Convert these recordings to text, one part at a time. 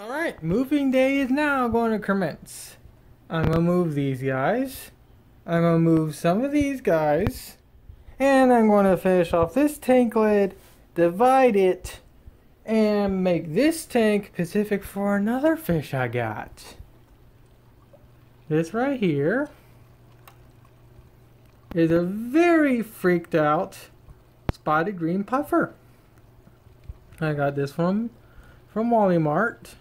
Alright, moving day is now going to commence. I'm going to move these guys. I'm going to move some of these guys. And I'm going to finish off this tank lid, divide it, and make this tank specific for another fish I got. This right here is a very freaked out spotted green puffer. I got this one from Wally Mart.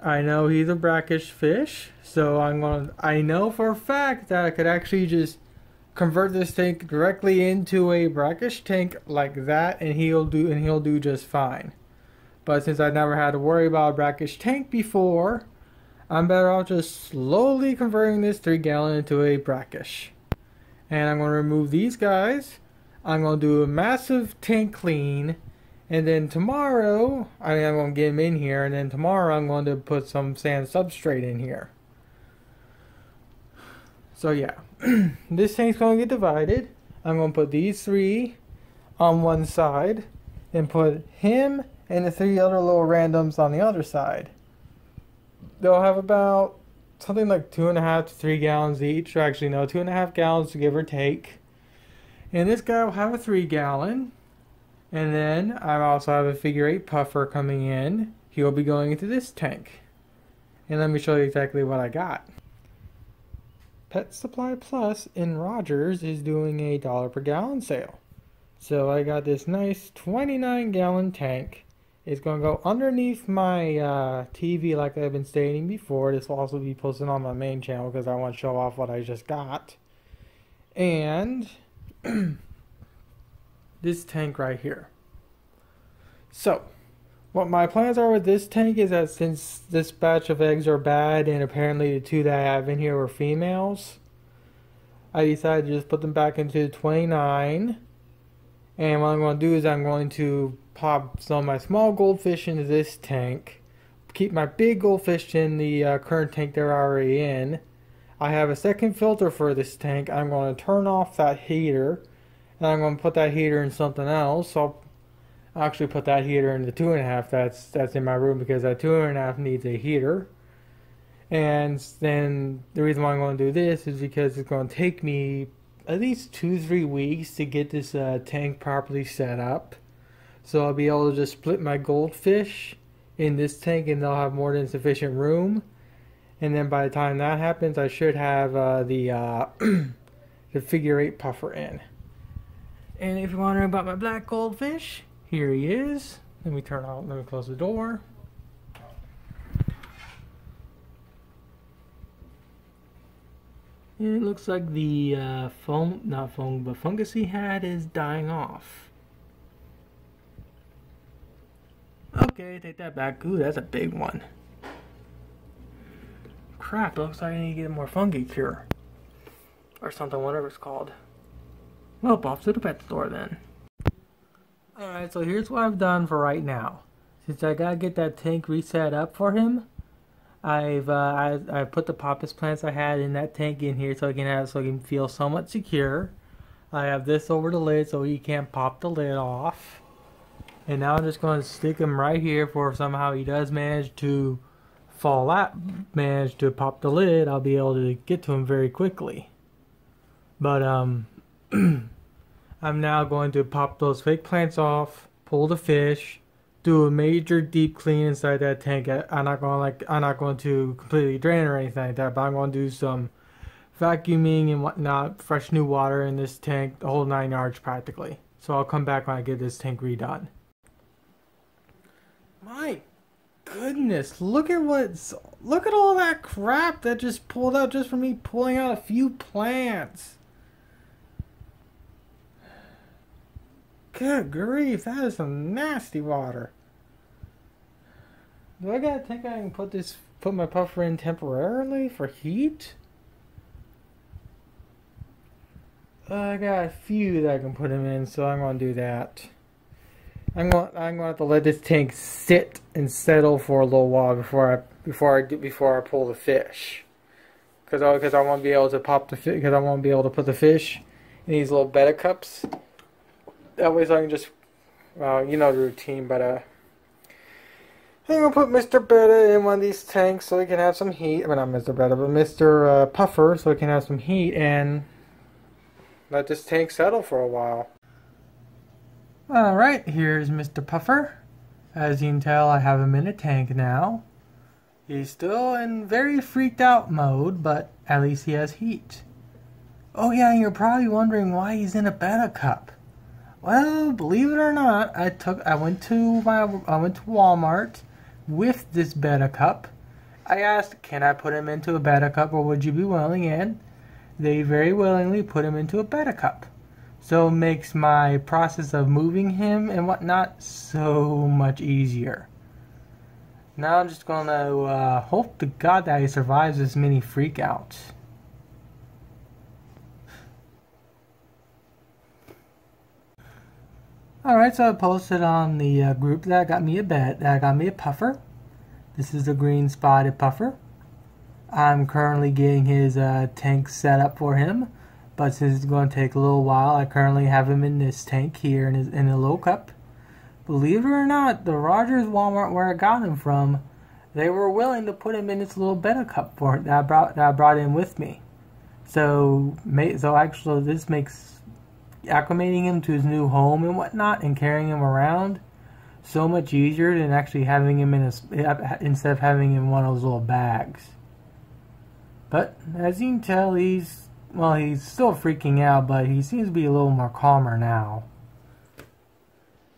I know he's a brackish fish, so I know for a fact that I could actually just convert this tank directly into a brackish tank like that, and he'll do just fine. But since I've never had to worry about a brackish tank before, I'm better off just slowly converting this 3-gallon into a brackish. And I'm going to remove these guys. I'm going to do a massive tank clean. And then tomorrow, I'm going to get them in here, and then tomorrow I'm going to put some sand substrate in here. So yeah, this tank's going to get divided. I'm going to put these 3 on one side, and put him and the 3 other little randoms on the other side. They'll have about something like 2.5 to 3 gallons each, or actually no, 2.5 gallons to give or take. And this guy will have a 3-gallon. And then I also have a figure 8 puffer coming in. He will be going into this tank. And let me show you exactly what I got. Pet Supply Plus in Rogers is doing a $1 per gallon sale. So I got this nice 29-gallon tank. It's going to go underneath my TV like I've been stating before. This will also be posted on my main channel because I want to show off what I just got. And this tank right here. So, what my plans are with this tank is that since this batch of eggs are bad and apparently the 2 that I have in here were females, I decided to just put them back into 29. And what I'm going to do is I'm going to pop some of my small goldfish into this tank, keep my big goldfish in the current tank they're already in. I have a second filter for this tank. I'm going to turn off that heater. And I'm going to put that heater in something else. So I'll actually put that heater in the 2.5 that's in my room, because that 2.5 needs a heater. And then the reason why I'm going to do this is because it's going to take me at least 2-3 weeks to get this tank properly set up. So I'll be able to just split my goldfish in this tank, and they'll have more than sufficient room. And then by the time that happens, I should have the figure 8 puffer in. And if you're wondering about my black goldfish, here he is. Let me close the door. And it looks like the fungus he had is dying off. Okay, take that back. Ooh, that's a big one. Crap, looks like I need to get more fungi cure. Or something, whatever it's called. Well, off to the pet store then. Alright, so here's what I've done for right now. Since I gotta get that tank reset up for him, I've put the poppus plants I had in that tank in here so he can feel somewhat secure. I have this over the lid so he can't pop the lid off. And now I'm just going to stick him right here for if somehow he does manage to manage to pop the lid, I'll be able to get to him very quickly. But I'm now going to pop those fake plants off, pull the fish, do a major deep clean inside that tank. I'm not going to completely drain or anything like that, but I'm going to do some vacuuming and whatnot, fresh new water in this tank, the whole 9 yards practically. So I'll come back when I get this tank redone. My goodness, look at all that crap that just pulled out just from me pulling out a few plants. Good grief, that is some nasty water. Do I gotta think I can put my puffer in temporarily for heat? I got a few that I can put him in, so I'm gonna do that. I'm gonna have to let this tank sit and settle for a little while before I pull the fish, because I won't be able to put the fish in these little betta cups. That way, so I can just, well, you know the routine, but think I'll put Mr. Betta in one of these tanks so he can have some heat. I mean, not Mr. Betta, but Mr. Puffer, so he can have some heat and let this tank settle for a while. Alright, here's Mr. Puffer. As you can tell, I have him in a tank now. He's still in very freaked out mode, but at least he has heat. Oh yeah, you're probably wondering why he's in a Betta cup. Well, believe it or not, I went to Walmart with this Betta cup. I asked, can I put him into a Betta cup or would you be willing? And they very willingly put him into a Betta cup. So it makes my process of moving him and whatnot so much easier. Now I'm just going to hope to God that he survives this mini freakouts. Alright, so I posted on the group that I got me a puffer. This is a green spotted puffer. I'm currently getting his tank set up for him. But since it's going to take a little while, I currently have him in this tank here in a low cup. Believe it or not, the Rogers Walmart where I got him from, they were willing to put him in this little Betta cup for it that I brought in with me. So actually this makes acclimating him to his new home and whatnot and carrying him around so much easier than actually having him instead of having him in one of those little bags. But as you can tell, he's still freaking out, but he seems to be a little more calmer now.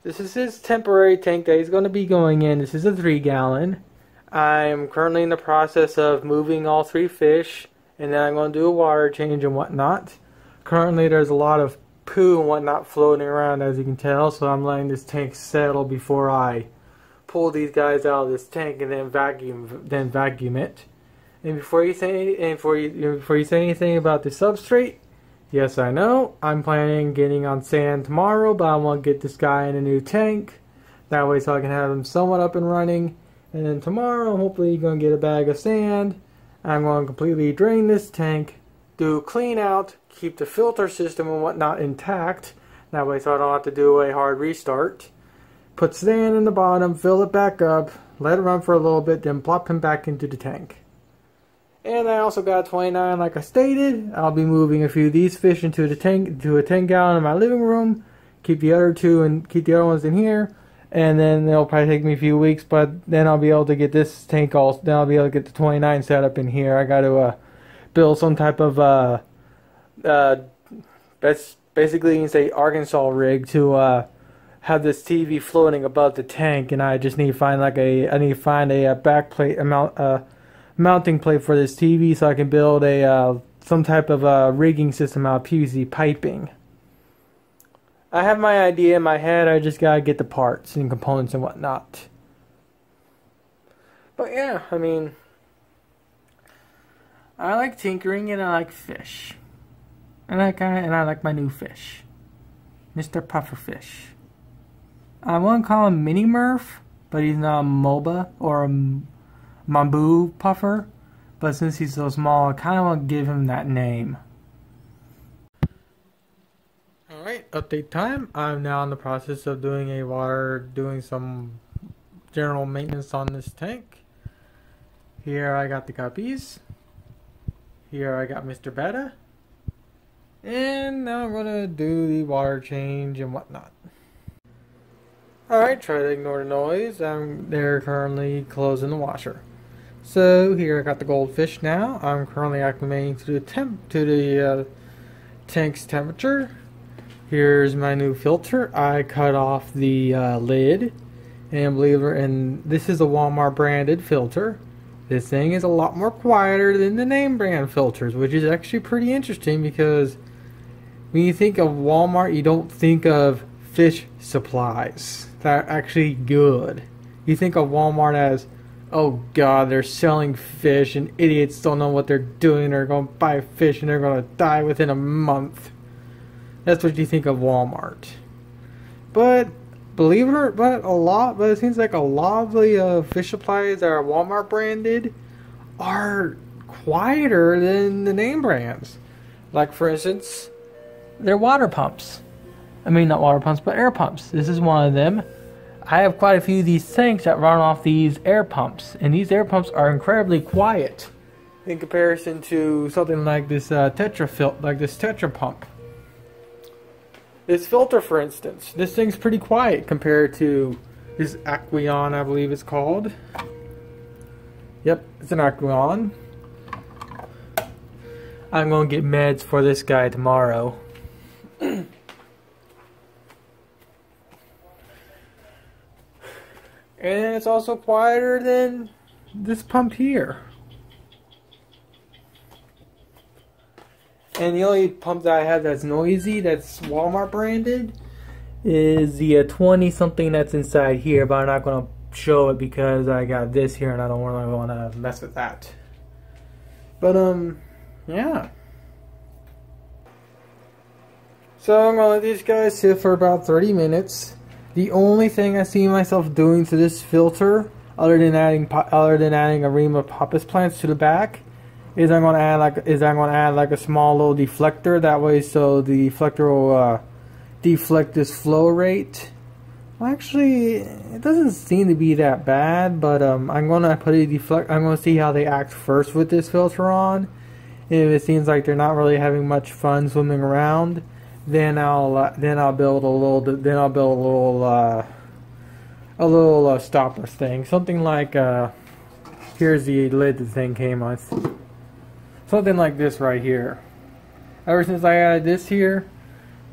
This is his temporary tank that he's going to be going in. This is a 3-gallon. I'm currently in the process of moving all 3 fish, and then I'm going to do a water change and whatnot. Currently there's a lot of poo and whatnot floating around, as you can tell, so I'm letting this tank settle before I pull these guys out of this tank and then vacuum it. And before you say anything about the substrate, yes, I know I'm planning on getting on sand tomorrow, but I want to get this guy in a new tank. That way, so I can have him somewhat up and running. And then tomorrow, hopefully, you're going to get a bag of sand. I'm going to completely drain this tank, do a clean out, keep the filter system and whatnot intact. That way, so I don't have to do a hard restart. Put sand in the bottom, fill it back up, let it run for a little bit, then plop him back into the tank. And I also got 29, like I stated. I'll be moving a few of these fish into the tank, to a 10-gallon in my living room. Keep the other other ones in here, and then it'll probably take me a few weeks. But then I'll be able to get this tank all. Then I'll be able to get the 29 set up in here. I got to build some type of basically you can say Arkansas rig to have this TV floating above the tank, and I just need to find a back plate mounting plate for this TV so I can build some type of rigging system out of PVC piping. I have my idea in my head, I just gotta get the parts and components and whatnot. But yeah, I mean, I like tinkering and I like fish. And I like my new fish, Mr. Pufferfish. I wouldn't call him Mini Murph, but he's not a MOBA or a Mambu puffer, but since he's so small, I kind of want to give him that name. Alright, update time. I'm now in the process of doing some general maintenance on this tank. Here I got the guppies. Here I got Mr. Betta. And now I'm going to do the water change and whatnot. Alright, try to ignore the noise. They're currently closing the washer. So here I got the goldfish now. I'm currently acclimating to the tank's temperature. Here's my new filter. I cut off the lid, and this is a Walmart branded filter. This thing is a lot more quieter than the name brand filters, which is actually pretty interesting because when you think of Walmart, you don't think of fish supplies that are actually good. You think of Walmart as, oh god, they're selling fish and idiots don't know what they're doing. They're going to buy fish and they're going to die within a month. That's what you think of Walmart. But believe it or not, but it seems like a lot of the fish supplies that are Walmart branded are quieter than the name brands. Like for instance, they're water pumps. I mean, not water pumps, but air pumps. This is one of them. I have quite a few of these tanks that run off these air pumps, and these air pumps are incredibly quiet in comparison to something like this Tetra pump. This filter, for instance, this thing's pretty quiet compared to this Aqueon, I believe it's called. Yep, it's an Aqueon. I'm going to get meds for this guy tomorrow. And it's also quieter than this pump here. And the only pump that I have that's noisy, that's Walmart branded, is the 20 something that's inside here, but I'm not going to show it because I got this here and I don't really want to mess with that. But yeah. So I'm going to let these guys sit for about 30 minutes. The only thing I see myself doing to this filter, other than adding a ream of poppus plants to the back, is I'm going to add like a small little deflector. That way, so the deflector will deflect this flow rate. Well, actually, it doesn't seem to be that bad, but I'm going to put a deflect. I'm going to see how they act first with this filter on. If it seems like they're not really having much fun swimming around, then I'll build a little stopper thing, something like here's the lid the thing came on, something like this right here. Ever since I added this here,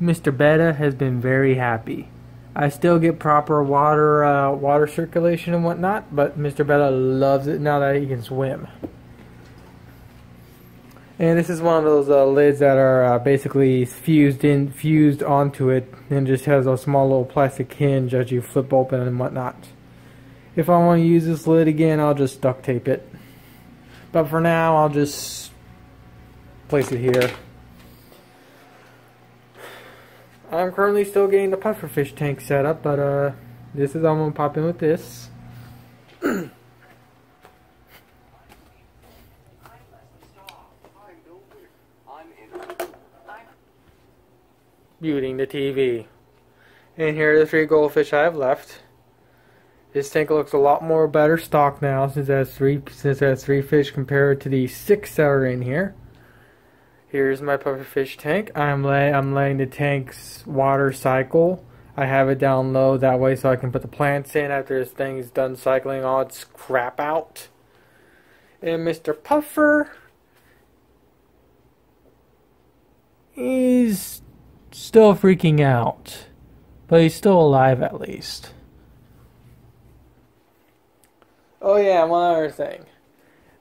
Mr. Betta has been very happy. I still get proper water circulation and whatnot, but Mr. Betta loves it now that he can swim. And this is one of those lids that are basically fused onto it, and just has a small little plastic hinge that you flip open and whatnot. If I want to use this lid again, I'll just duct tape it. But for now, I'll just place it here. I'm currently still getting the pufferfish tank set up, but this is I'm gonna pop in with this. Muting the TV. And here are the 3 goldfish I have left. This tank looks a lot more better stock now since it has 3 fish compared to the 6 that are in here. Here's my pufferfish tank. I'm letting the tank's water cycle. I have it down low that way so I can put the plants in after this thing is done cycling all its crap out. And Mr. Puffer is still freaking out, but he's still alive at least. Oh yeah, one other thing.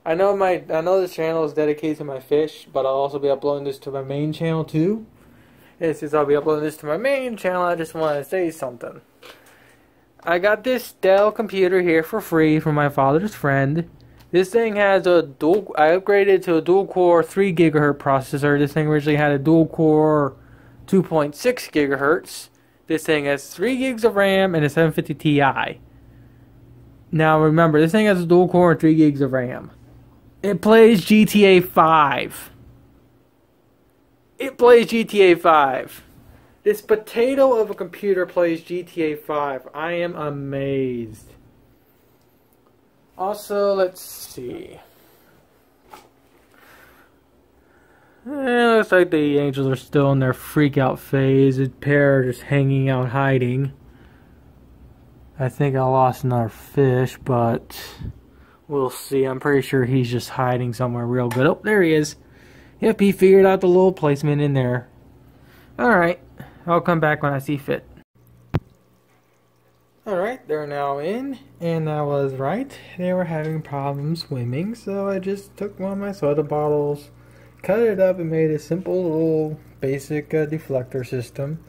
I know this channel is dedicated to my fish, but I'll also be uploading this to my main channel too. And since I'll be uploading this to my main channel, I just want to say something. I got this Dell computer here for free from my father's friend. This thing has I upgraded to a dual-core 3 GHz processor. This thing originally had a dual-core 2.6 GHz. This thing has 3 gigs of RAM and a 750 Ti. Now remember, this thing has a dual-core and 3 gigs of RAM. It plays GTA 5. It plays GTA 5. This potato of a computer plays GTA 5. I am amazed. Also, let's see. Looks like the angels are still in their freak out phase. The pair are just hanging out hiding. I think I lost another fish, but we'll see. I'm pretty sure he's just hiding somewhere real good. Oh, there he is. Yep, he figured out the little placement in there. Alright, I'll come back when I see fit. Alright, they're now in, and I was right. They were having problems swimming, so I just took one of my soda bottles, cut it up, and made a simple little basic deflector system.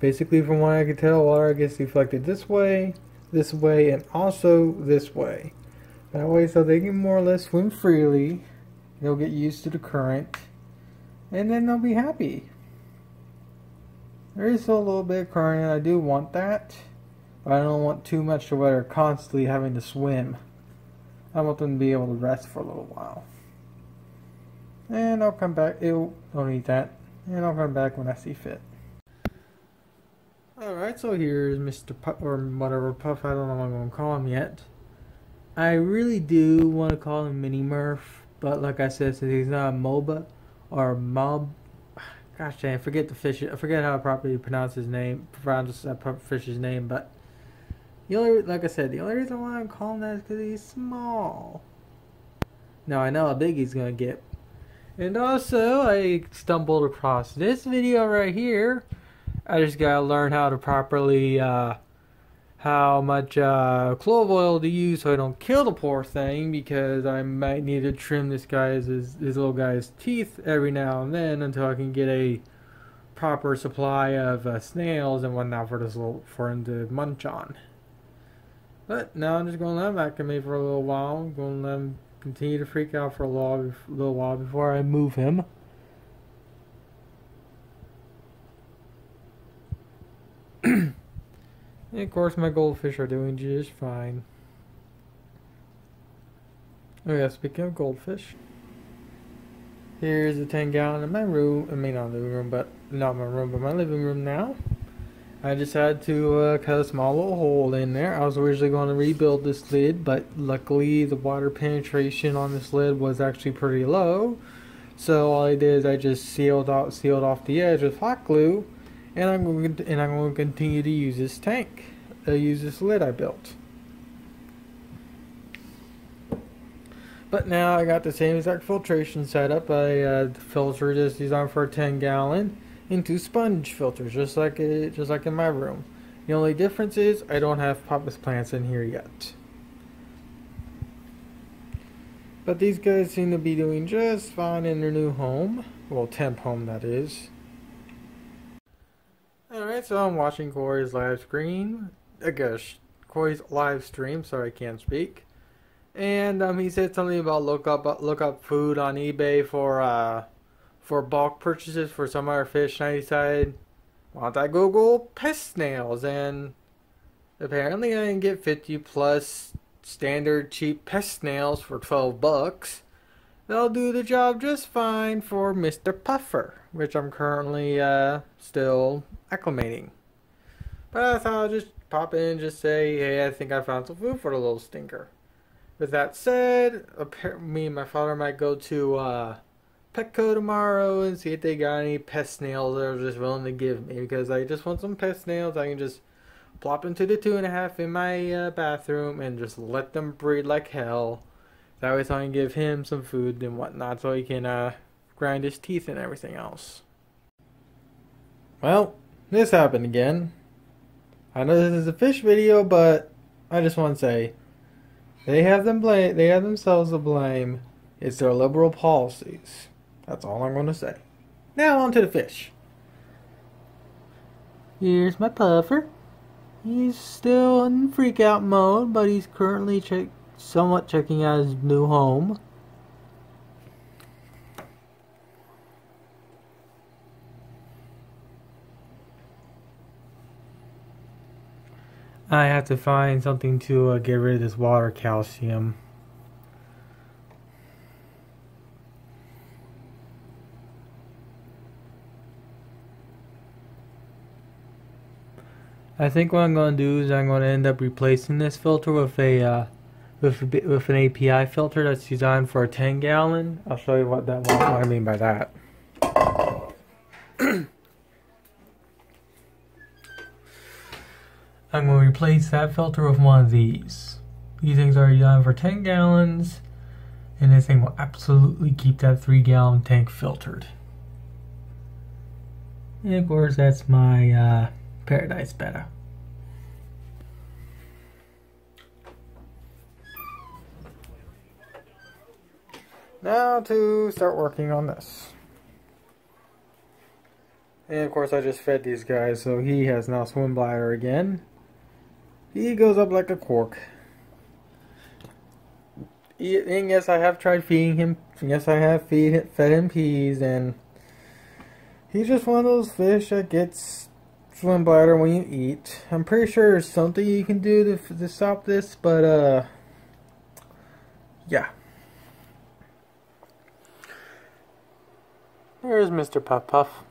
Basically, from what I can tell, water gets deflected this way, and also this way. That way, so they can more or less swim freely. They'll get used to the current, and then they'll be happy. There is still a little bit of current, and I do want that. But I don't want too much to where they're constantly having to swim. I want them to be able to rest for a little while. And I'll come back. Ew, don't eat that. And I'll come back when I see fit. Alright, so here's Mr. Puff, or whatever Puff, I don't know what I'm going to call him yet. I really do want to call him Mini Murph, but like I said, since he's not a MOBA, or Mob, gosh dang, I forget I forget how to properly pronounce his name, fish's name, but like I said, the only reason why I'm calling that is because he's small. Now I know how big he's going to get. And also, I stumbled across this video right here. I just gotta learn how to properly, how much clove oil to use so I don't kill the poor thing, because I might need to trim this little guy's teeth every now and then until I can get a proper supply of snails and whatnot for him to munch on. But now I'm just gonna let him acclimate for a little while. I'm gonna let him continue to freak out for a little while before I move him. And of course my goldfish are doing just fine. Oh yeah, speaking of goldfish, here's a 10-gallon in my room. I mean, not the room, but not my room, but my living room now. I just had to cut a small little hole in there. I was originally going to rebuild this lid, but luckily the water penetration on this lid was actually pretty low. So all I did is I just sealed off the edge with hot glue, and I'm going to continue to use this tank, use this lid I built. But now I got the same exact filtration setup. I filter this designed for a 10-gallon into sponge filters, just like in my room. The only difference is I don't have poppus plants in here yet. But these guys seem to be doing just fine in their new home. Well, temp home, that is. Alright, so I'm watching Corey's live stream. Corey's live stream, sorry I can't speak. And he said something about look up food on eBay for bulk purchases for some other fish, and I decided, why don't I Google pest snails? And apparently I can get 50 plus standard cheap pest snails for $12. They'll do the job just fine for Mr. Puffer, which I'm currently still acclimating. But I thought I'd just pop in and just say, hey, I think I found some food for the little stinker. With that said, me and my father might go to Petco tomorrow and see if they got any pest snails they're just willing to give me, because I just want some pest snails. I can just plop into the 2.5 in my bathroom and just let them breed like hell. That way so I can give him some food and whatnot so he can grind his teeth and everything else. Well, this happened again. I know this is a fish video, but I just want to say they have themselves to blame. It's their liberal policies. That's all I'm going to say. Now on to the fish. Here's my puffer. He's still in freak out mode, but he's currently somewhat checking out his new home. I have to find something to get rid of this water calcium. I think what I'm going to do is I'm going to end up replacing this filter with with an API filter that's designed for a 10-gallon. I'll show you what I mean by that. I'm going to replace that filter with one of these. These things are designed for 10 gallons, and this thing will absolutely keep that 3-gallon tank filtered. And of course, that's my Paradise Betta. Now to start working on this. And of course I just fed these guys, so he has now swim bladder again. He goes up like a cork. And yes, I have tried feeding him. Yes, I have fed him peas, and he's just one of those fish that gets swim bladder when you eat. I'm pretty sure there's something you can do to stop this, but yeah. There's Mr. Puff Puff.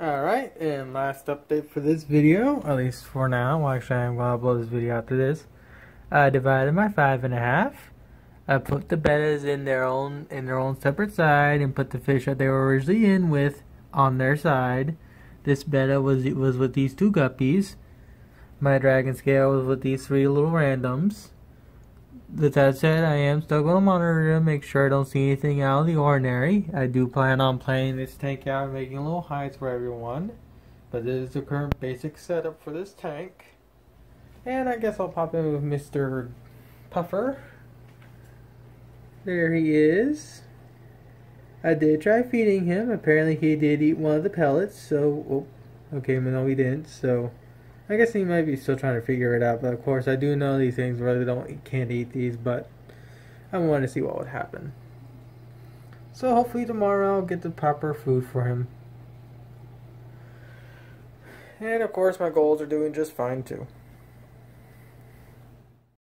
Alright, and last update for this video, at least for now. Well, actually, I'm going to upload this video after this. I divided my 5.5. I put the bettas in their own separate side and put the fish that they were originally in with on their side. This betta was with these 2 guppies. My dragon scale was with these 3 little randoms. With that said, I am still going to monitor them, make sure I don't see anything out of the ordinary. I do plan on playing this tank out and making little hides for everyone. But this is the current basic setup for this tank. And I guess I'll pop in with Mr. Puffer. There he is. I did try feeding him. Apparently he did eat one of the pellets, so... Oh, okay, but no he didn't, so... I guess he might be still trying to figure it out, but of course I do know these things really can't eat these, but I wanted to see what would happen. So hopefully tomorrow I'll get the proper food for him. And of course my goals are doing just fine too.